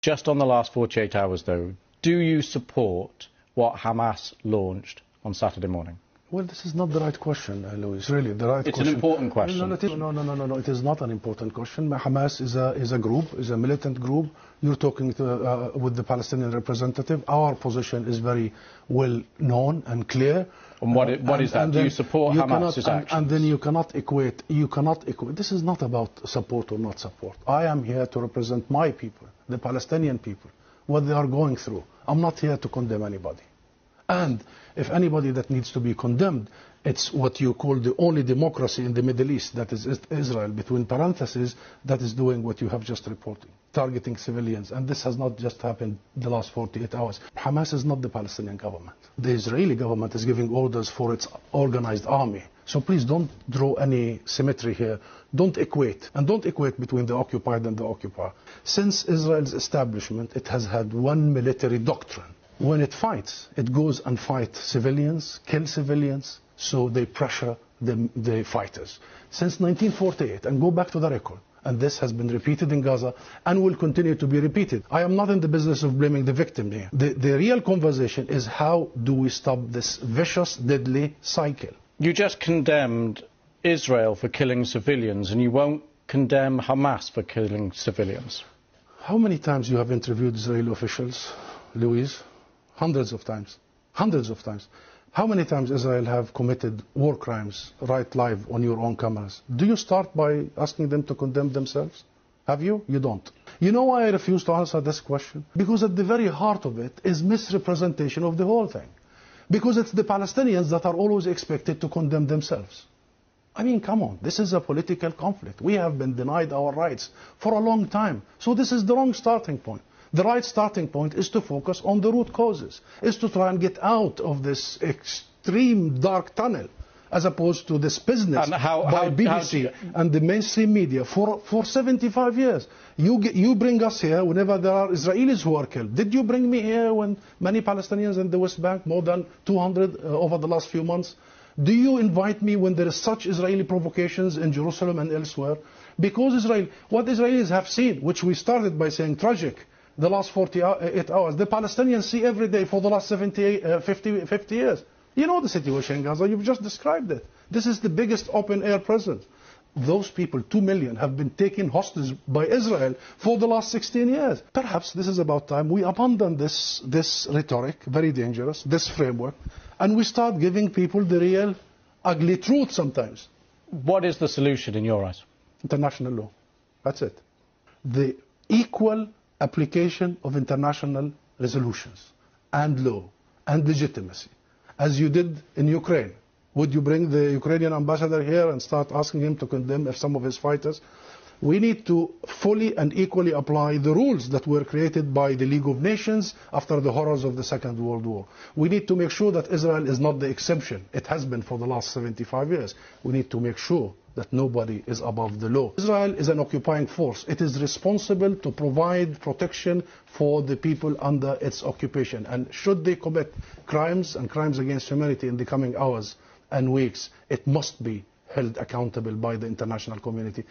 Just on the last 48 hours, though, do you support what Hamas launched on Saturday morning? Well, this is not the right question, Lewis. Really, the right it's question. It's an important question. No. It is not an important question. Hamas is a group, is a militant group. You're talking with the Palestinian representative. Our position is very well known and clear. And what is that? Do you support Hamas's actions? And then you cannot equate. This is not about support or not support. I am here to represent my people, the Palestinian people, what they are going through. I'm not here to condemn anybody. And if anybody that needs to be condemned, it's what you call the only democracy in the Middle East, that is Israel, between parentheses, that is doing what you have just reported, targeting civilians. And this has not just happened the last 48 hours. Hamas is not the Palestinian government. The Israeli government is giving orders for its organized army. So please don't draw any symmetry here. Don't equate. And don't equate between the occupied and the occupier. Since Israel's establishment, it has had one military doctrine. When it fights, it goes and fights civilians, kill civilians, so they pressure the fighters. Since 1948, and go back to the record, and this has been repeated in Gaza and will continue to be repeated. I am not in the business of blaming the victim here. The real conversation is how do we stop this vicious, deadly cycle? You just condemned Israel for killing civilians, and you won't condemn Hamas for killing civilians. How many times you have interviewed Israeli officials, Louise? Hundreds of times. Hundreds of times. How many times Israel have committed war crimes right live on your own cameras? Do you start by asking them to condemn themselves? Have you? You don't. You know why I refuse to answer this question? Because at the very heart of it is misrepresentation of the whole thing. Because it's the Palestinians that are always expected to condemn themselves. I mean, come on, this is a political conflict. We have been denied our rights for a long time. So this is the wrong starting point. The right starting point is to focus on the root causes, is to try and get out of this extreme dark tunnel, as opposed to this business by BBC and the mainstream media for 75 years. You bring us here whenever there are Israelis who are killed. Did you bring me here when many Palestinians in the West Bank, more than 200 over the last few months? Do you invite me when there is such Israeli provocations in Jerusalem and elsewhere? Because what Israelis have seen, which we started by saying tragic, the last 48 hours, the Palestinians see every day for the last 50 years. You know the situation in Gaza, you've just described it. This is the biggest open-air prison. Those people, 2 million, have been taken hostage by Israel for the last 16 years. Perhaps this is about time we abandon this rhetoric, very dangerous, this framework, and we start giving people the real ugly truth sometimes. What is the solution in your eyes? International law. That's it. The equal application of international resolutions and law and legitimacy, as you did in Ukraine. Would you bring the Ukrainian ambassador here and start asking him to condemn some of his fighters? We need to fully and equally apply the rules that were created by the League of Nations after the horrors of the Second World War. We need to make sure that Israel is not the exception. It has been for the last 75 years. We need to make sure that nobody is above the law. Israel is an occupying force. It is responsible to provide protection for the people under its occupation. And should they commit crimes and crimes against humanity in the coming hours and weeks, it must be held accountable by the international community.